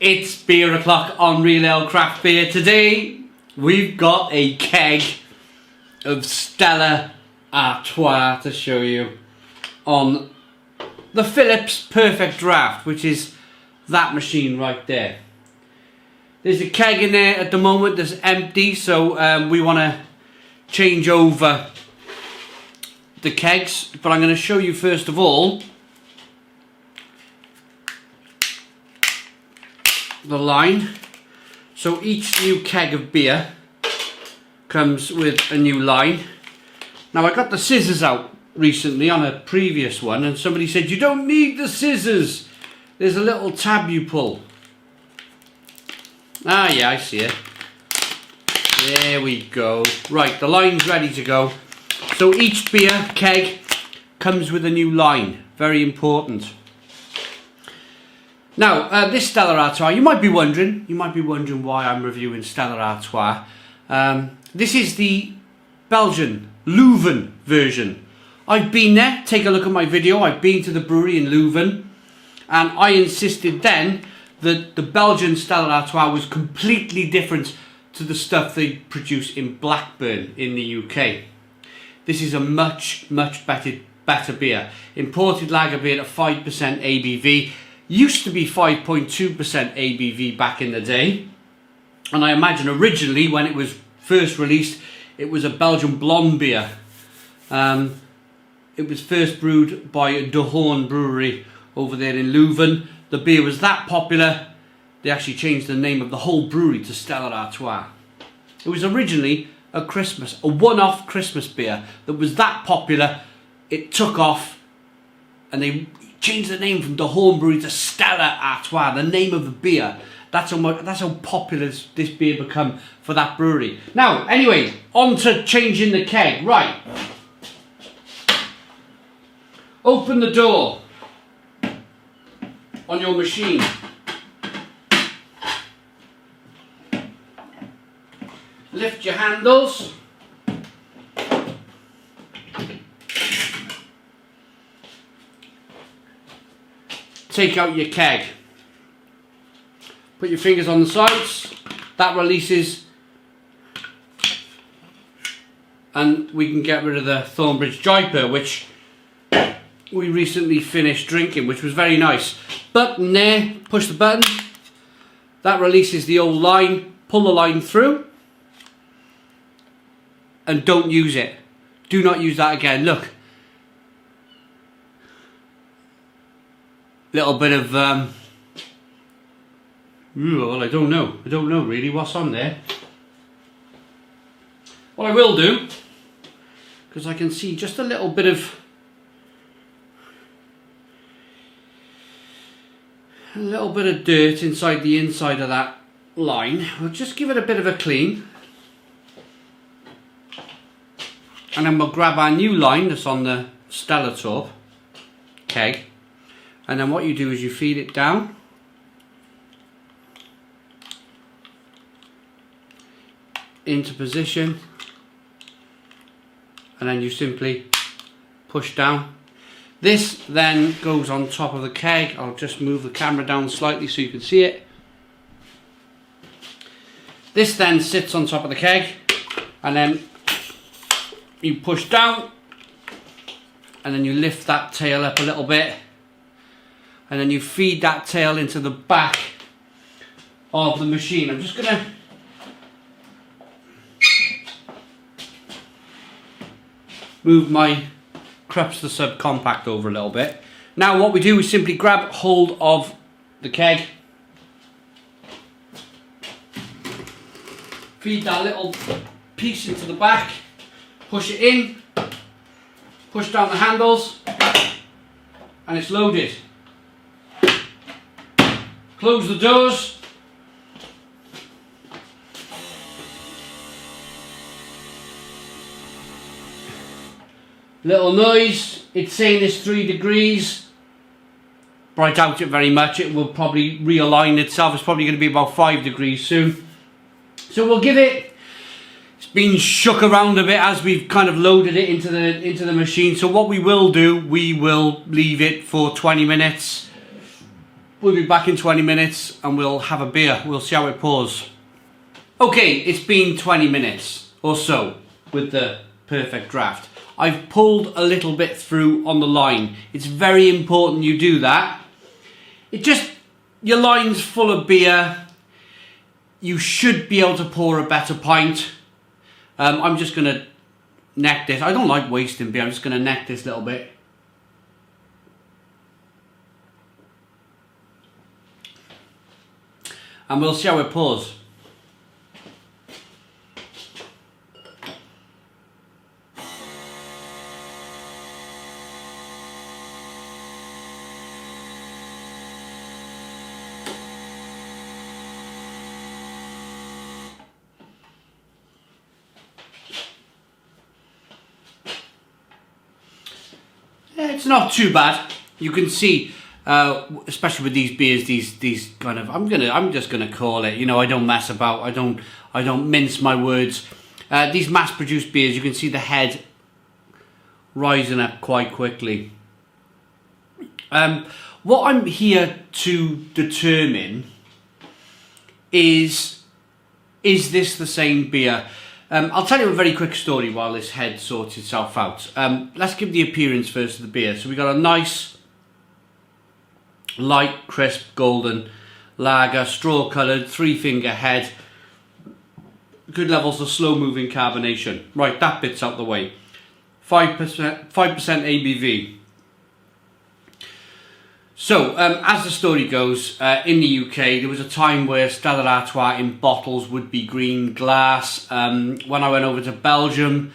It's beer o'clock on Real Ale Craft Beer. Today we've got a keg of Stella Artois to show you on the Philips Perfect Draft, which is that machine right there. There's a keg in there at the moment that's empty, so we want to change over the kegs, but I'm going to show you first of all the line. So each new keg of beer comes with a new line. Now I got the scissors out recently on a previous one and somebody said you don't need the scissors, there's a little tab you pull. Ah yeah, I see it. There we go. Right, the line's ready to go. So each beer keg comes with a new line, very important. Now, this Stella Artois, you might be wondering why I'm reviewing Stella Artois. This is the Belgian Leuven version. I've been there, take a look at my video, I've been to the brewery in Leuven, and I insisted then that the Belgian Stella Artois was completely different to the stuff they produce in Blackburn in the UK. This is a much better beer. Imported lager beer at 5% ABV. Used to be 5.2% ABV back in the day, and I imagine originally when it was first released it was a Belgian blonde beer. It was first brewed by De Hoorn brewery over there in Leuven. The beer was that popular they actually changed the name of the whole brewery to Stella Artois. It was originally a one-off Christmas beer that was that popular it took off, and they changed the name from De Hoorn Brewery to Stella Artois, the name of the beer. That's how popular this beer become for that brewery. Now, anyway, on to changing the keg. Right. Open the door on your machine. Lift your handles. Take out your keg. Put your fingers on the sides. That releases, and we can get rid of the Thornbridge Jaipur, which we recently finished drinking, which was very nice. Button there, push the button. That releases the old line. Pull the line through, and don't use it. Do not use that again. Look. Little bit of well, I don't know really what's on there. What I will do, because I can see just a little bit of dirt inside the inside of that line, we'll just give it a bit of a clean, and then we'll grab our new line that's on the Stella top keg. And then what you do is you feed it down. Into position. And then you simply push down. This then goes on top of the keg. I'll just move the camera down slightly so you can see it. This then sits on top of the keg. And then you push down. And then you lift that tail up a little bit. And then you feed that tail into the back of the machine. I'm just going to move my Krups the subcompact over a little bit. Now what we do is simply grab hold of the keg, feed that little piece into the back, push it in, push down the handles, and it's loaded. Close the doors. Little noise. It's saying it's 3 degrees, but I doubt it very much. It will probably realign itself. It's probably going to be about 5 degrees soon. So we'll give it. It's been shook around a bit as we've kind of loaded it into the machine. So what we will do, we will leave it for 20 minutes. We'll be back in 20 minutes and we'll have a beer. We'll see how it pours. Okay, it's been 20 minutes or so with the perfect draft. I've pulled a little bit through on the line. It's very important you do that. Your line's full of beer. You should be able to pour a better pint. I'm just going to neck this. I don't like wasting beer. I'm just going to neck this little bit. And we'll see how it pours. It's not too bad. You can see, especially with these beers, these kind of, I'm just gonna call it. You know, I don't mess about. I don't mince my words. These mass-produced beers, you can see the head rising up quite quickly. What I'm here to determine is this the same beer? I'll tell you a very quick story while this head sorts itself out. Let's give the appearance first of the beer. So we got a nice, light, crisp, golden lager, straw-coloured, 3-finger head. Good levels of slow-moving carbonation. Right, that bit's out the way. 5% ABV. So, as the story goes, in the UK, there was a time where Stella Artois in bottles would be green glass. When I went over to Belgium,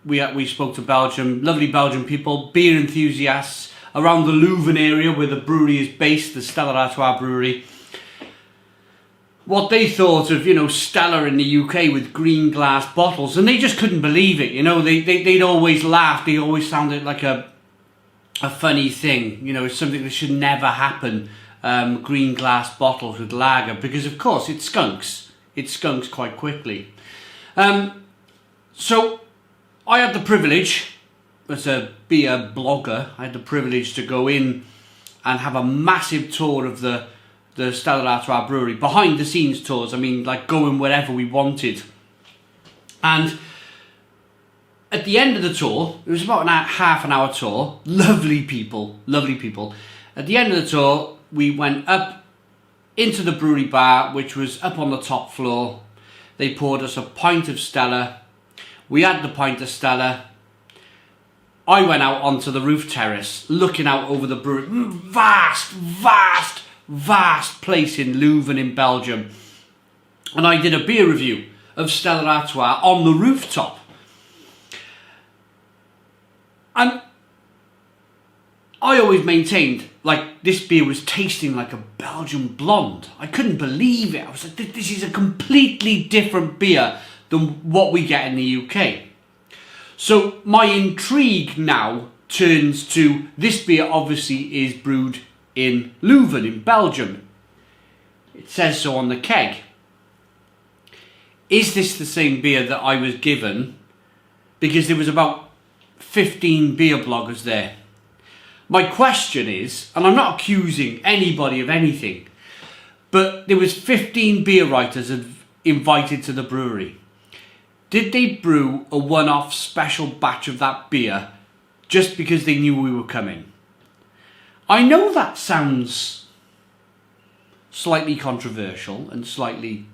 we spoke to Belgium, lovely Belgian people, beer enthusiasts around the Leuven area where the brewery is based, the Stella Artois brewery. What they thought of, you know, Stella in the UK with green glass bottles, and they just couldn't believe it. You know, they'd always laugh. They always sounded like a funny thing, you know, it's something that should never happen. Green glass bottles with lager, because of course it skunks. It skunks quite quickly. So I had the privilege, as a beer blogger, I had the privilege to go in and have a massive tour of the Stella Artois brewery, behind the scenes tours. I mean, like going wherever we wanted. And at the end of the tour, it was about half an hour tour, lovely people. At the end of the tour, we went up into the brewery bar, which was up on the top floor. They poured us a pint of Stella. We had the pint of Stella. I went out onto the roof terrace, looking out over the brewery. Vast place in Leuven in Belgium. And I did a beer review of Stella Artois on the rooftop. And I always maintained, like, this beer was tasting like a Belgian blonde. I couldn't believe it. I was like, this is a completely different beer than what we get in the UK. So my intrigue now turns to, this beer obviously is brewed in Leuven in Belgium. It says so on the keg. Is this the same beer that I was given? Because there was about 15 beer bloggers there. My question is, and I'm not accusing anybody of anything, but there was 15 beer writers invited to the brewery. Did they brew a one-off special batch of that beer just because they knew we were coming? I know that sounds slightly controversial and slightly,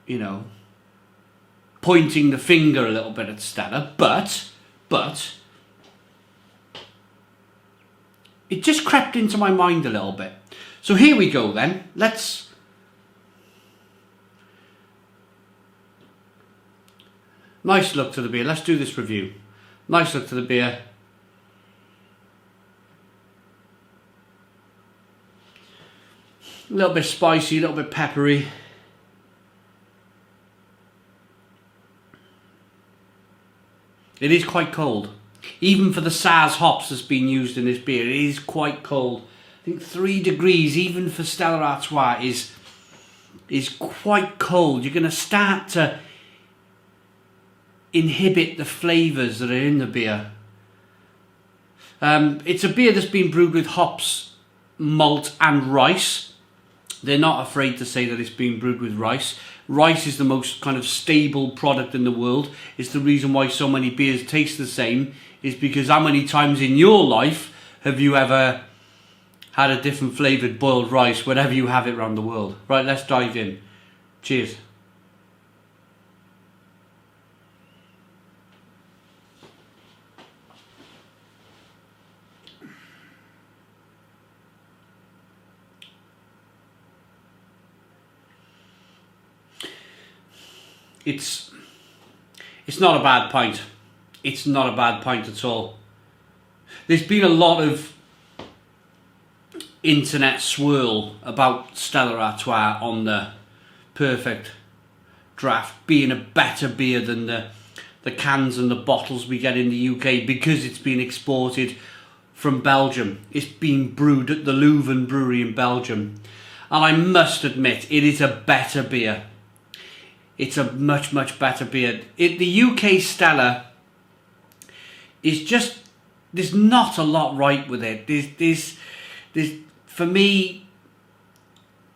you know, pointing the finger a little bit at Stella, but it just crept into my mind a little bit. So here we go then. Nice look to the beer. Let's do this review. Nice look to the beer. A little bit spicy, a little bit peppery. It is quite cold. Even for the Saaz hops that's been used in this beer, it is quite cold. I think 3 degrees, even for Stella Artois, is quite cold. You're going to start to inhibit the flavours that are in the beer. It's a beer that's been brewed with hops malt and rice. They're not afraid to say that it's been brewed with rice. Rice is the most kind of stable product in the world. It's the reason why so many beers taste the same, is because how many times in your life have you ever had a different flavoured boiled rice whenever you have it around the world? Right, let's dive in. Cheers. It's not a bad pint. It's not a bad pint at all. There's been a lot of internet swirl about Stella Artois on the Perfect Draft being a better beer than the cans and the bottles we get in the UK because it's been exported from Belgium. It's been brewed at the Leuven brewery in Belgium. And I must admit, it is a better beer. It's a much, much better beer. The UK Stella is just, there's not a lot right with it. There's for me,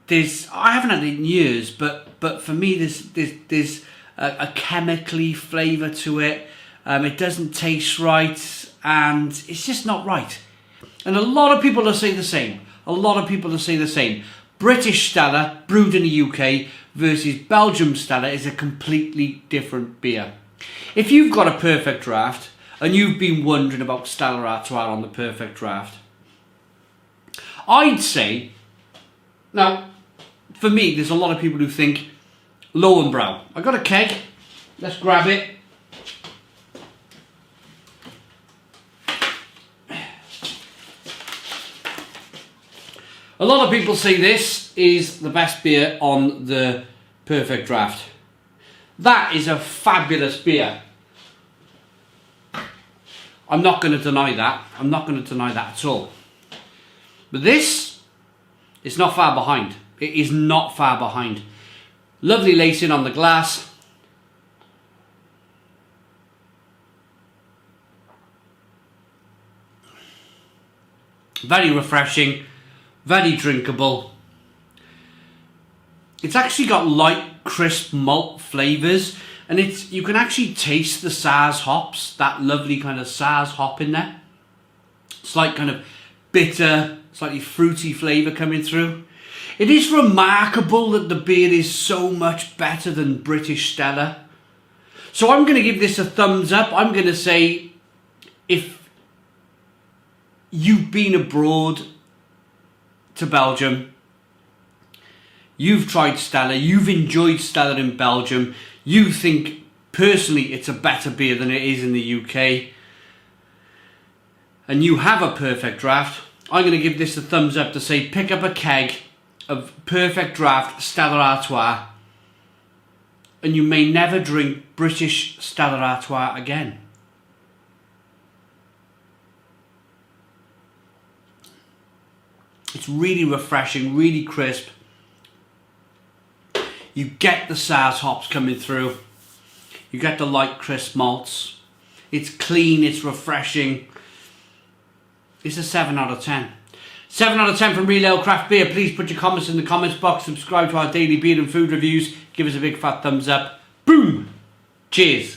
I haven't had it in years, but for me, there's a chemically flavour to it. It doesn't taste right, and it's just not right. And a lot of people will say the same. British Stella, brewed in the UK, versus Belgium Stella is a completely different beer. If you've got a Perfect Draft, and you've been wondering about Stella Artois on the Perfect Draft, I'd say, now, for me, there's a lot of people who think Lowenbrow. I got a keg, let's grab it. A lot of people say this is the best beer on the Perfect Draft. That is a fabulous beer. I'm not going to deny that. I'm not going to deny that at all. But this is not far behind. It is not far behind. Lovely lacing on the glass. Very refreshing. Very drinkable. It's actually got light, crisp malt flavours. And you can actually taste the Saaz hops. That lovely kind of Saaz hop in there. It's like kind of bitter, slightly fruity flavour coming through. It is remarkable that the beer is so much better than British Stella. So I'm going to give this a thumbs up. I'm going to say, if you've been abroad to Belgium, you've tried Stella, you've enjoyed Stella in Belgium, you think personally it's a better beer than it is in the UK, and you have a Perfect Draft, I'm going to give this a thumbs up to say pick up a keg of Perfect Draft Stella Artois, and you may never drink British Stella Artois again. It's really refreshing, really crisp. You get the Saaz hops coming through. You get the light, crisp malts. It's clean, it's refreshing. It's a 7 out of 10. 7 out of 10 from Real Ale Craft Beer. Please put your comments in the comments box. Subscribe to our daily beer and food reviews. Give us a big fat thumbs up. Boom! Cheers!